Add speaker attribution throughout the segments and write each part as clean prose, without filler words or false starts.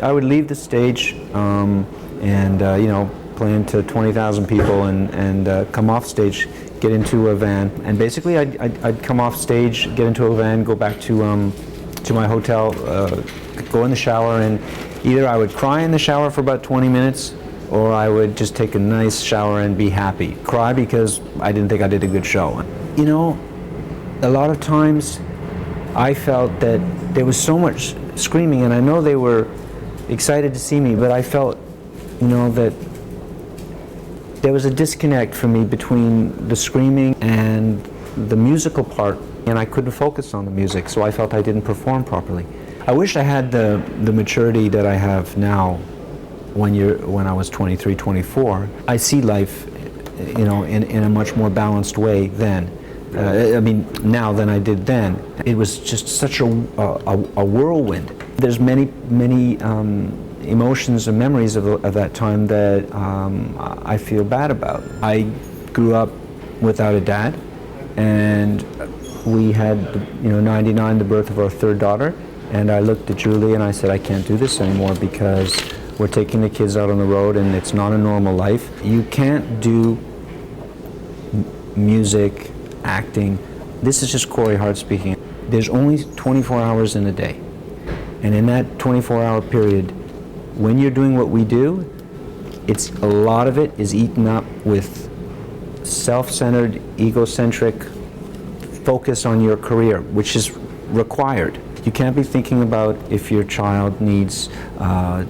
Speaker 1: would leave the stage and you know, playing to 20,000 people and come off stage, get into a van, and basically I'd come off stage, get into a van, go back to my hotel, go in the shower, and either I would cry in the shower for about 20 minutes or I would just take a nice shower and be happy. Cry because I didn't think I did a good show. You know, a lot of times I felt that there was so much screaming, and I know they were excited to see me, but I felt, you know, that there was a disconnect for me between the screaming and the musical part, and I couldn't focus on the music, so I felt I didn't perform properly. I wish I had the maturity that I have now when I was 23, 24. I see life, you know, in a much more balanced way then. I mean, now than I did then. It was just such a whirlwind. There's many emotions and memories of that time that I feel bad about. I grew up without a dad, and we had, you know, 99, the birth of our third daughter, and I looked at Julie and I said, I can't do this anymore because we're taking the kids out on the road and it's not a normal life. You can't do music, acting. This is just Corey Hart speaking. There's only 24 hours in a day, and in that 24-hour period, when you're doing what we do, it's a lot of it is eaten up with self-centered, egocentric focus on your career, which is required. You can't be thinking about if your child needs,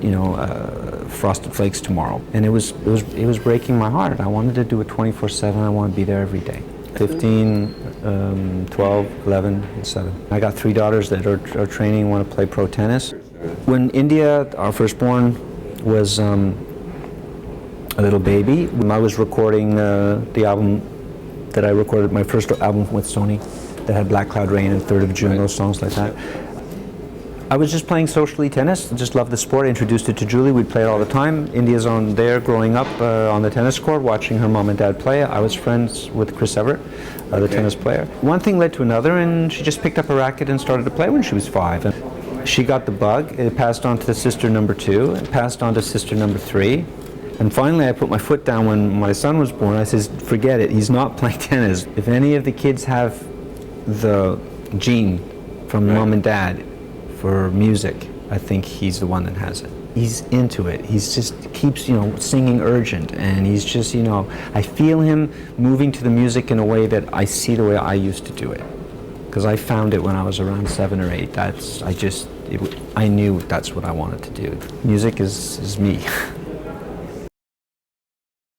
Speaker 1: you know, Frosted Flakes tomorrow. And it was breaking my heart. I wanted to do it 24/7. I wanted to be there every day. 15, 12, 11, and 7. I got 3 daughters that are training, want to play pro tennis. When India, our firstborn, was a little baby, when I was recording the album that I recorded, my first album with Sony, that had Black Cloud Rain and 3rd of June, those songs like that. I was just playing socially tennis, just loved the sport, I introduced it to Julie, we'd play it all the time. India's on there growing up on the tennis court, watching her mom and dad play. I was friends with Chris Everett, the tennis player. One thing led to another, and she just picked up a racket and started to play when she was 5. And she got the bug, it passed on to sister number 2, it passed on to sister number 3. And finally I put my foot down when my son was born. I said, forget it, he's not playing tennis. If any of the kids have the gene from mom and dad for music, I think he's the one that has it. He's into it. He's just keeps, you know, singing urgent, and he's just, you know, I feel him moving to the music in a way that I see the way I used to do it. Because I found it when I was around 7 or 8. I knew that's what I wanted to do. Music is me.